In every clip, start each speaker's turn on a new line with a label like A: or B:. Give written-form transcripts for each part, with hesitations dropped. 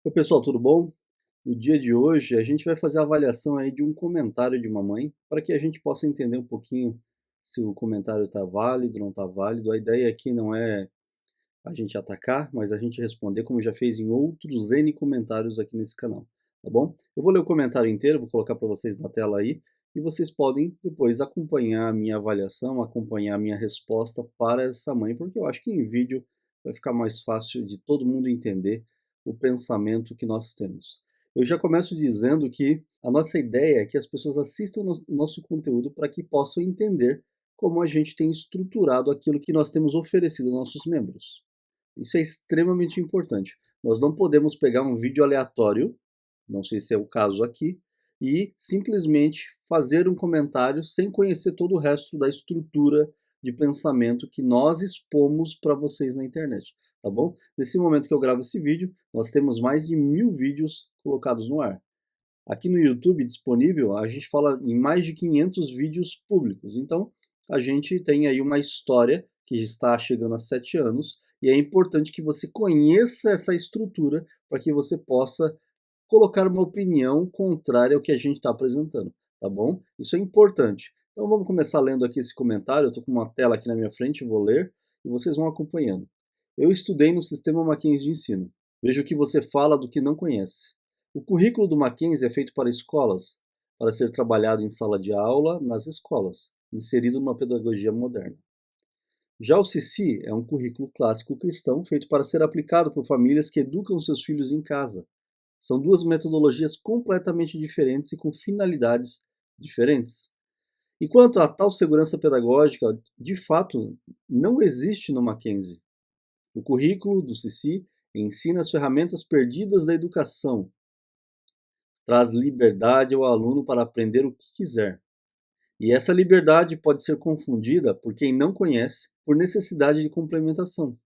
A: Oi pessoal, tudo bom? No dia de hoje a gente vai fazer a avaliação aí de um comentário de uma mãe para que a gente possa entender um pouquinho se o comentário está válido, não está válido. A ideia aqui não é a gente atacar, mas a gente responder como já fez em outros N comentários aqui nesse canal, tá bom? Eu vou ler o comentário inteiro, vou colocar para vocês na tela aí e vocês podem depois acompanhar a minha avaliação, acompanhar a minha resposta para essa mãe, porque eu acho que em vídeo vai ficar mais fácil de todo mundo entender o pensamento que nós temos. Eu já começo dizendo que a nossa ideia é que as pessoas assistam o nosso conteúdo para que possam entender como a gente tem estruturado aquilo que nós temos oferecido aos nossos membros. Isso é extremamente importante. Nós não podemos pegar um vídeo aleatório, não sei se é o caso aqui, e simplesmente fazer um comentário sem conhecer todo o resto da estrutura de pensamento que nós expomos para vocês na internet, tá bom? Nesse momento que eu gravo esse vídeo, nós temos mais de 1000 vídeos colocados no ar. Aqui no YouTube disponível, a gente fala em mais de 500 vídeos públicos. Então, a gente tem aí uma história que está chegando a 7 anos e é importante que você conheça essa estrutura para que você possa colocar uma opinião contrária ao que a gente está apresentando, tá bom? Isso é importante. Então vamos começar lendo aqui esse comentário. Eu estou com uma tela aqui na minha frente, vou ler e vocês vão acompanhando. Eu estudei no sistema Mackenzie de ensino. Vejo que você fala do que não conhece. O currículo do Mackenzie é feito para escolas, para ser trabalhado em sala de aula nas escolas, inserido numa pedagogia moderna. Já o CC é um currículo clássico cristão feito para ser aplicado por famílias que educam seus filhos em casa. São duas metodologias completamente diferentes e com finalidades diferentes. E quanto a tal segurança pedagógica, de fato, não existe no Mackenzie. O currículo do CC ensina as ferramentas perdidas da educação, traz liberdade ao aluno para aprender o que quiser. E essa liberdade pode ser confundida por quem não conhece por necessidade de complementação.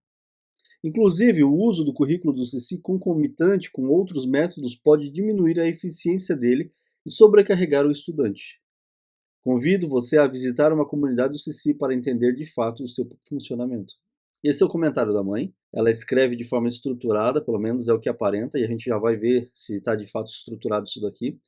A: Inclusive, o uso do currículo do CC concomitante com outros métodos pode diminuir a eficiência dele e sobrecarregar o estudante. Convido você a visitar uma comunidade do CC para entender de fato o seu funcionamento. Esse é o comentário da mãe. Ela escreve de forma estruturada, pelo menos é o que aparenta, e a gente já vai ver se está de fato estruturado isso daqui.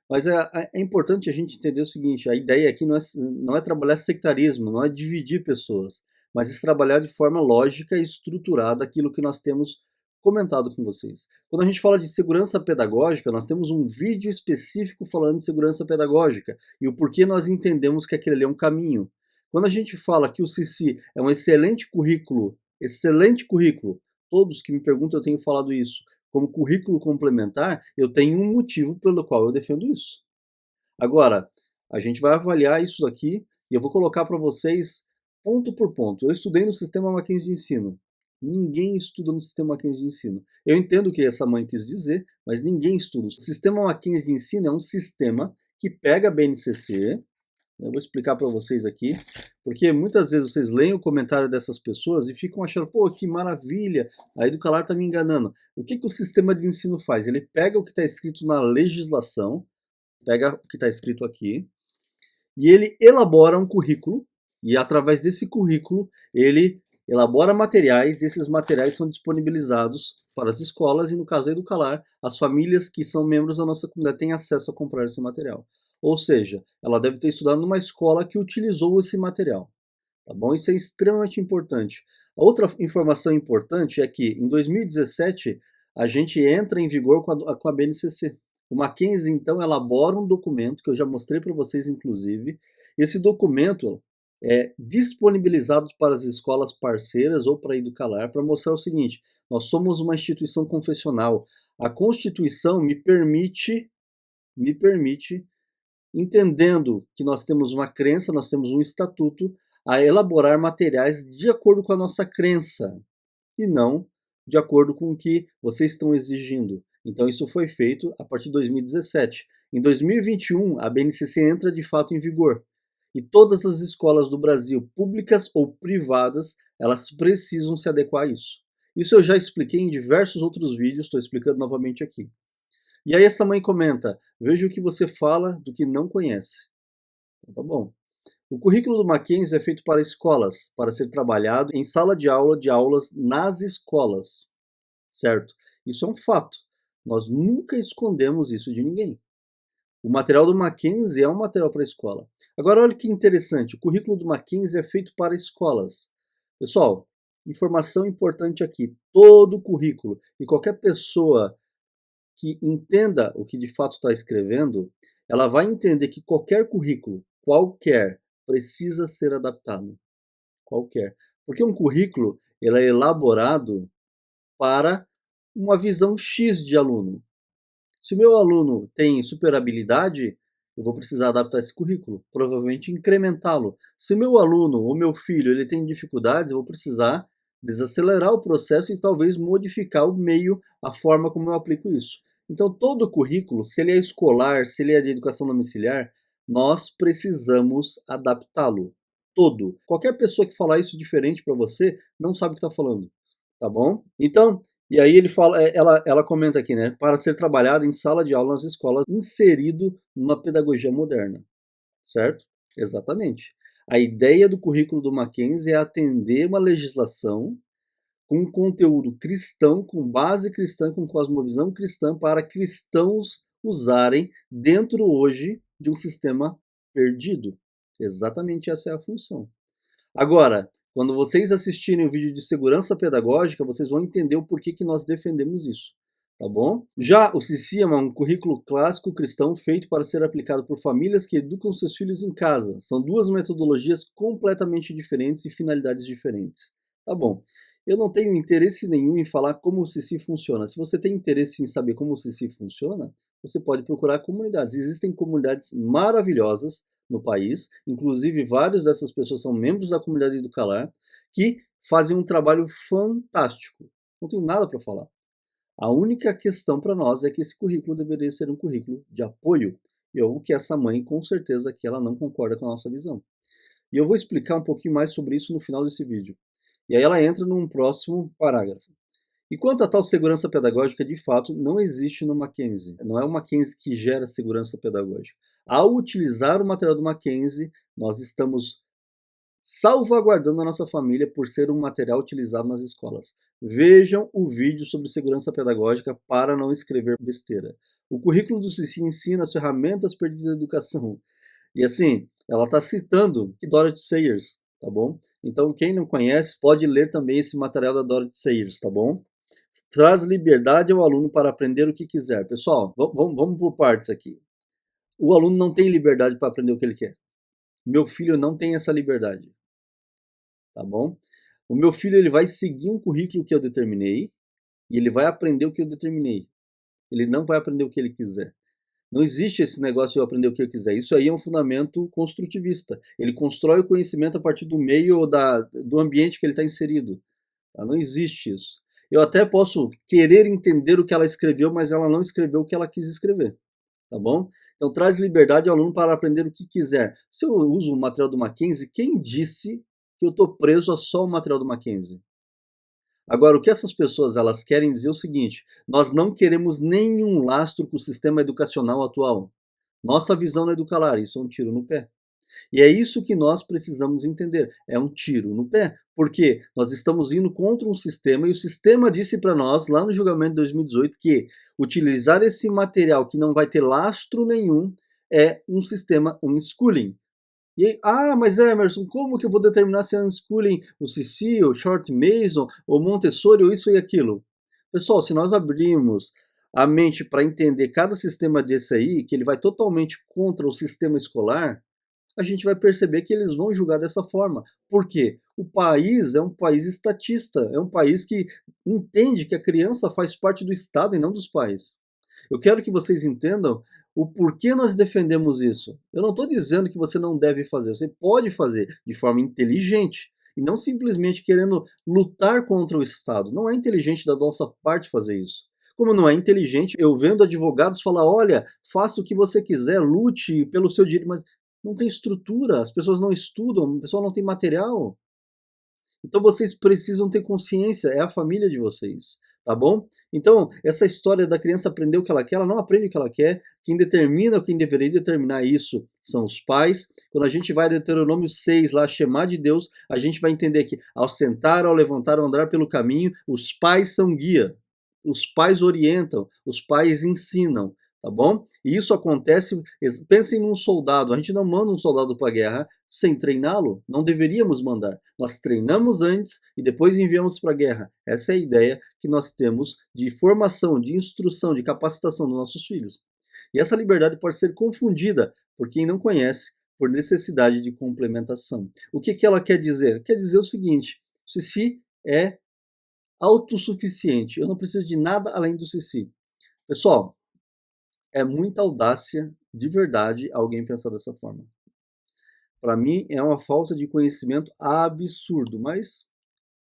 A: Mas é importante a gente entender o seguinte: a ideia aqui não é trabalhar sectarismo, não é dividir pessoas, mas trabalhar de forma lógica e estruturada aquilo que nós temos comentado com vocês. Quando a gente fala de segurança pedagógica, nós temos um vídeo específico falando de segurança pedagógica e o porquê nós entendemos que aquele ali é um caminho. Quando a gente fala que o CC é um excelente currículo, todos que me perguntam eu tenho falado isso, como currículo complementar, eu tenho um motivo pelo qual eu defendo isso. Agora, a gente vai avaliar isso aqui e eu vou colocar para vocês ponto por ponto. Eu estudei no sistema Mackenzie de ensino. Ninguém estuda no sistema Mackenzie de ensino. Eu entendo o que essa mãe quis dizer, mas ninguém estuda. O sistema Mackenzie de ensino é um sistema que pega a BNCC. Eu vou explicar para vocês aqui, porque muitas vezes vocês leem o comentário dessas pessoas e ficam achando, pô, que maravilha, a Educalar está me enganando. O que o sistema de ensino faz? Ele pega o que está escrito na legislação, pega o que está escrito aqui, e ele elabora um currículo, e através desse currículo ele elabora materiais, e esses materiais são disponibilizados para as escolas, e no caso da Educalar, as famílias que são membros da nossa comunidade têm acesso a comprar esse material. Ou seja, ela deve ter estudado numa escola que utilizou esse material. Tá bom? Isso é extremamente importante. A outra informação importante é que em 2017 a gente entra em vigor com a BNCC. O Mackenzie, então, elabora um documento que eu já mostrei para vocês, inclusive. Esse documento é disponibilizado para as escolas parceiras ou para a Educalar para mostrar o seguinte: nós somos uma instituição confessional. A Constituição me permite, entendendo que nós temos uma crença, nós temos um estatuto, a elaborar materiais de acordo com a nossa crença e não de acordo com o que vocês estão exigindo. Então isso foi feito a partir de 2017. Em 2021, a BNCC entra de fato em vigor. E todas as escolas do Brasil, públicas ou privadas, elas precisam se adequar a isso. Isso eu já expliquei em diversos outros vídeos, estou explicando novamente aqui. E aí essa mãe comenta: veja o que você fala do que não conhece. Então, tá bom. O currículo do Mackenzie é feito para escolas, para ser trabalhado em sala de aulas nas escolas, certo? Isso é um fato. Nós nunca escondemos isso de ninguém. O material do Mackenzie é um material para a escola. Agora, olha que interessante, o currículo do Mackenzie é feito para escolas. Pessoal, informação importante aqui, todo o currículo e qualquer pessoa que entenda o que de fato está escrevendo, ela vai entender que qualquer currículo, qualquer, precisa ser adaptado. Qualquer. Porque um currículo ele é elaborado para uma visão X de aluno. Se o meu aluno tem super habilidade, eu vou precisar adaptar esse currículo, provavelmente incrementá-lo. Se o meu aluno ou meu filho ele tem dificuldades, eu vou precisar desacelerar o processo e talvez modificar o meio, a forma como eu aplico isso. Então, todo o currículo, se ele é escolar, se ele é de educação domiciliar, nós precisamos adaptá-lo. Todo. Qualquer pessoa que falar isso diferente para você não sabe o que está falando, tá bom? Então, e aí ele fala, ela comenta aqui, né? Para ser trabalhado em sala de aula nas escolas, inserido numa pedagogia moderna, certo? Exatamente. A ideia do currículo do Mackenzie é atender uma legislação com conteúdo cristão, com base cristã, com cosmovisão cristã, para cristãos usarem dentro hoje de um sistema perdido. Exatamente essa é a função. Agora, quando vocês assistirem o vídeo de segurança pedagógica, vocês vão entender o porquê que nós defendemos isso, tá bom? Já o CICIAM é um currículo clássico cristão feito para ser aplicado por famílias que educam seus filhos em casa. São duas metodologias completamente diferentes e finalidades diferentes. Tá bom. Eu não tenho interesse nenhum em falar como o CICI funciona. Se você tem interesse em saber como o CICI funciona, você pode procurar comunidades. Existem comunidades maravilhosas no país, inclusive várias dessas pessoas são membros da comunidade Educalar, que fazem um trabalho fantástico. Não tenho nada para falar. A única questão para nós é que esse currículo deveria ser um currículo de apoio, e o que essa mãe, com certeza, que ela não concorda com a nossa visão. E eu vou explicar um pouquinho mais sobre isso no final desse vídeo. E aí ela entra num próximo parágrafo. E quanto a tal segurança pedagógica, de fato, não existe no Mackenzie. Não é o Mackenzie que gera segurança pedagógica. Ao utilizar o material do Mackenzie, nós estamos salvaguardando a nossa família por ser um material utilizado nas escolas. Vejam o vídeo sobre segurança pedagógica para não escrever besteira. O currículo do CICI ensina as ferramentas perdidas da educação. E assim, ela está citando Dorothy Sayers, tá bom? Então, quem não conhece, pode ler também esse material da Dorothy Sayers, tá bom? Traz liberdade ao aluno para aprender o que quiser. Pessoal, vamos por partes aqui. O aluno não tem liberdade para aprender o que ele quer. Meu filho não tem essa liberdade, tá bom? O meu filho ele vai seguir um currículo que eu determinei e ele vai aprender o que eu determinei. Ele não vai aprender o que ele quiser. Não existe esse negócio de eu aprender o que eu quiser. Isso aí é um fundamento construtivista. Ele constrói o conhecimento a partir do meio ou do ambiente que ele está inserido. Tá? Não existe isso. Eu até posso querer entender o que ela escreveu, mas ela não escreveu o que ela quis escrever. Tá bom? Então traz liberdade ao aluno para aprender o que quiser. Se eu uso o material do Mackenzie, quem disse que eu estou preso a só o material do Mackenzie? Agora, o que essas pessoas elas querem dizer é o seguinte: nós não queremos nenhum lastro com o sistema educacional atual. Nossa visão no Educalar, isso é um tiro no pé. E é isso que nós precisamos entender, é um tiro no pé, porque nós estamos indo contra um sistema e o sistema disse para nós, lá no julgamento de 2018, que utilizar esse material que não vai ter lastro nenhum é um sistema unschooling. E aí, mas Emerson, como que eu vou determinar se é unschooling o CICI, o Short Mason, ou Montessori, ou isso e aquilo? Pessoal, se nós abrirmos a mente para entender cada sistema desse aí, que ele vai totalmente contra o sistema escolar, a gente vai perceber que eles vão julgar dessa forma. Por quê? O país é um país estatista, é um país que entende que a criança faz parte do Estado e não dos pais. Eu quero que vocês entendam o porquê nós defendemos isso. Eu não estou dizendo que você não deve fazer, você pode fazer de forma inteligente e não simplesmente querendo lutar contra o Estado. Não é inteligente da nossa parte fazer isso. Como não é inteligente eu vendo advogados falar, olha, faça o que você quiser, lute pelo seu direito, mas não tem estrutura, as pessoas não estudam, o pessoal não tem material. Então vocês precisam ter consciência, é a família de vocês, tá bom? Então, essa história da criança aprender o que ela quer, ela não aprende o que ela quer. Quem determina, quem deveria determinar isso são os pais. Quando a gente vai a Deuteronômio 6, lá, chamar de Deus, a gente vai entender que ao sentar, ao levantar, ao andar pelo caminho, os pais são guia. os pais orientam, os pais ensinam, tá bom? E isso acontece, pensem num soldado, a gente não manda um soldado para a guerra sem treiná-lo, não deveríamos mandar. Nós treinamos antes e depois enviamos para a guerra. Essa é a ideia que nós temos de formação, de instrução, de capacitação dos nossos filhos. E essa liberdade pode ser confundida por quem não conhece, por necessidade de complementação. O que ela quer dizer? Quer dizer o seguinte: o Sissi é autossuficiente, eu não preciso de nada além do Sissi. Pessoal, é muita audácia, de verdade, alguém pensar dessa forma. Para mim, é uma falta de conhecimento absurdo, mas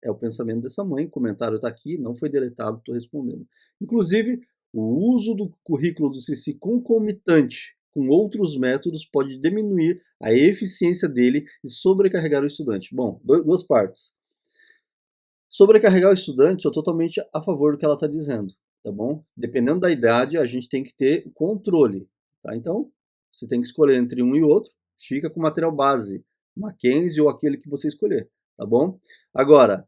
A: é o pensamento dessa mãe, o comentário está aqui, não foi deletado, estou respondendo. Inclusive, o uso do currículo do Sissi concomitante com outros métodos pode diminuir a eficiência dele e sobrecarregar o estudante. Bom, duas partes. Sobrecarregar o estudante, eu sou totalmente a favor do que ela está dizendo, tá bom? Dependendo da idade, a gente tem que ter controle, tá? Então, você tem que escolher entre um e outro, fica com material base, Mackenzie ou aquele que você escolher, tá bom? Agora,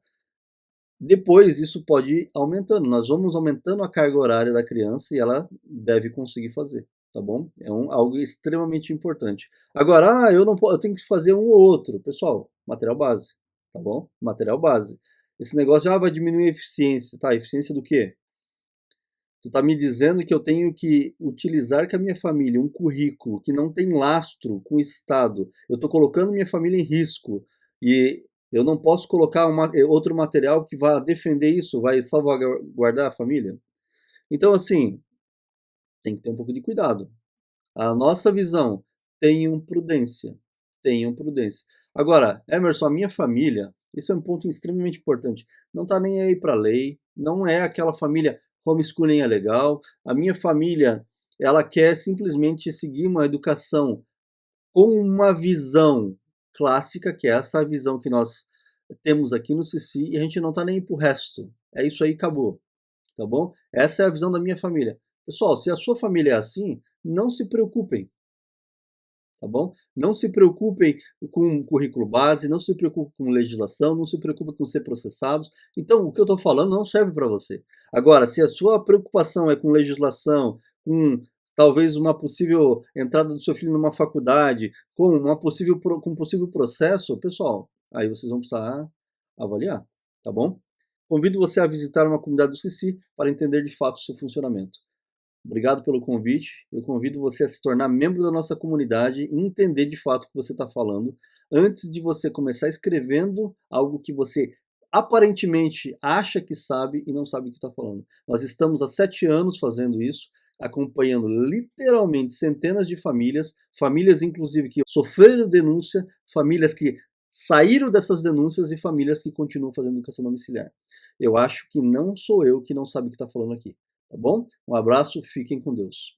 A: depois isso pode ir aumentando, nós vamos aumentando a carga horária da criança e ela deve conseguir fazer, tá bom? É algo extremamente importante. Agora, eu não eu tenho que fazer um ou outro. Pessoal, material base, tá bom? Material base. Esse negócio vai diminuir a eficiência, tá? Eficiência do quê? Tu tá me dizendo que eu tenho que utilizar com a minha família um currículo que não tem lastro com o Estado. Eu tô colocando minha família em risco e eu não posso colocar outro material que vá defender isso, vai salvaguardar a família? Então, assim, tem que ter um pouco de cuidado. A nossa visão, tenham prudência. Tenham prudência. Agora, Emerson, a minha família, isso é um ponto extremamente importante, não está nem aí para a lei, não é aquela família homeschooling é legal. A minha família, ela quer simplesmente seguir uma educação com uma visão clássica, que é essa visão que nós temos aqui no Sissi, e a gente não está nem aí para o resto. É isso aí, acabou. Tá bom? Essa é a visão da minha família. Pessoal, se a sua família é assim, não se preocupem, tá bom? Não se preocupem com currículo base, não se preocupem com legislação, não se preocupem com ser processados. Então, o que eu estou falando não serve para você. Agora, se a sua preocupação é com legislação, com talvez uma possível entrada do seu filho numa faculdade, com com um possível processo, pessoal, aí vocês vão precisar avaliar, tá bom? Convido você a visitar uma comunidade do Sissi para entender de fato o seu funcionamento. Obrigado pelo convite. Eu convido você a se tornar membro da nossa comunidade e entender de fato o que você está falando antes de você começar escrevendo algo que você aparentemente acha que sabe e não sabe o que está falando. Nós estamos há 7 anos fazendo isso, acompanhando literalmente centenas de famílias, famílias inclusive que sofreram denúncia, famílias que saíram dessas denúncias e famílias que continuam fazendo educação domiciliar. Eu acho que não sou eu que não sabe o que está falando aqui. Tá bom? Um abraço, fiquem com Deus.